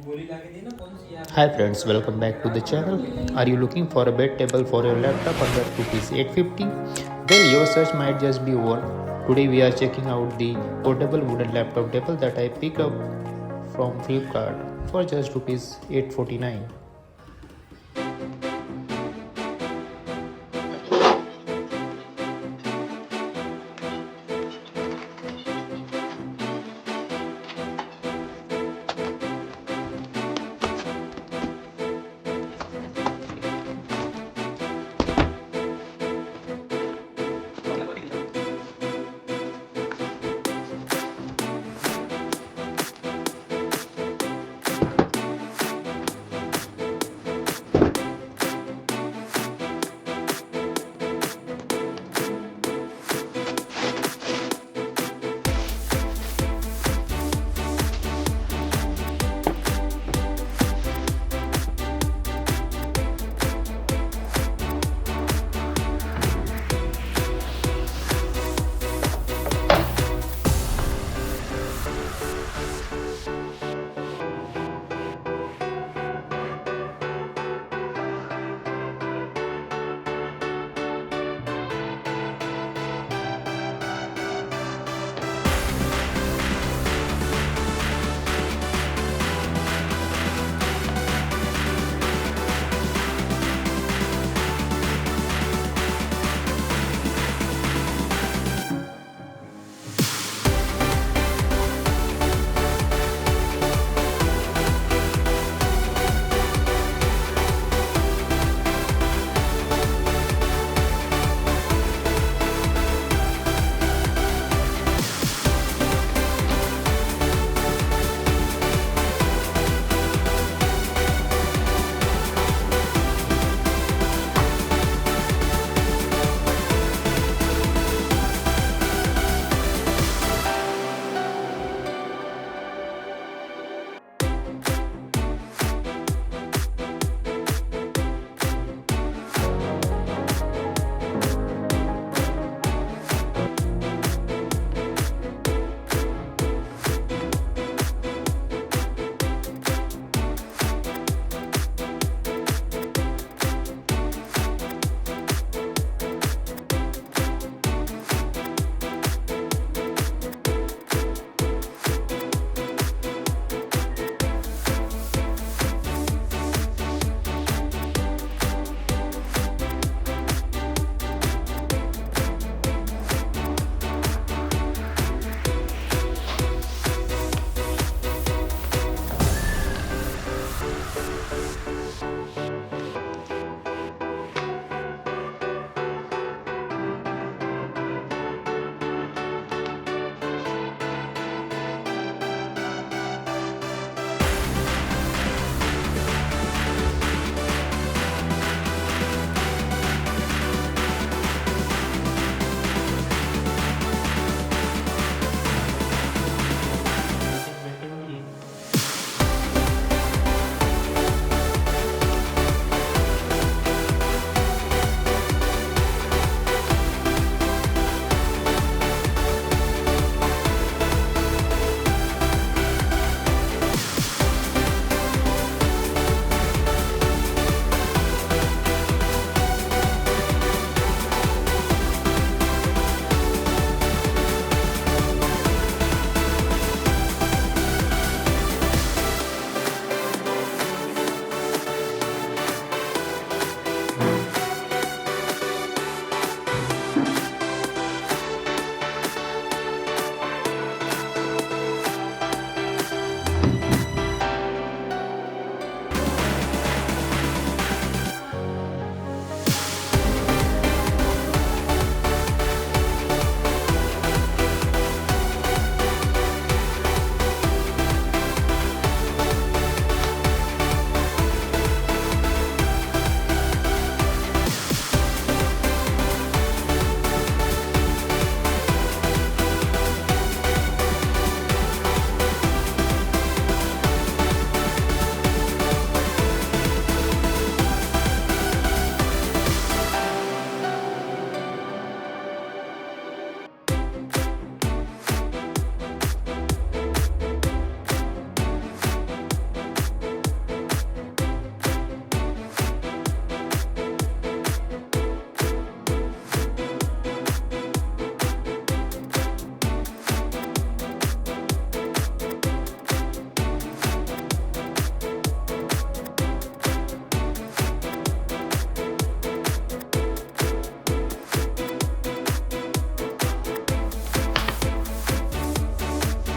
Hi friends, welcome back to the channel. Are you looking for a bed table for your laptop under rupees 850? Well, your search might just be over. Today we are checking out the portable wooden laptop table that I picked up from Flipkart for just rupees 849.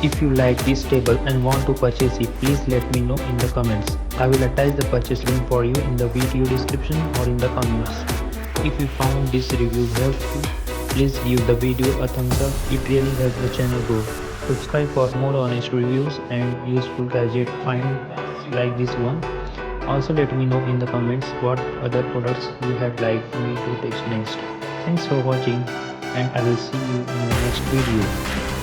If you like this table and want to purchase it, please let me know in the comments. I will attach the purchase link for you in the video description or in the comments. If you found this review helpful, please give the video a thumbs up. It really helps the channel grow. Subscribe for more honest reviews and useful gadget find like this one. Also let me know in the comments what other products you had liked me to test next. Thanks for watching and I will see you in the next video.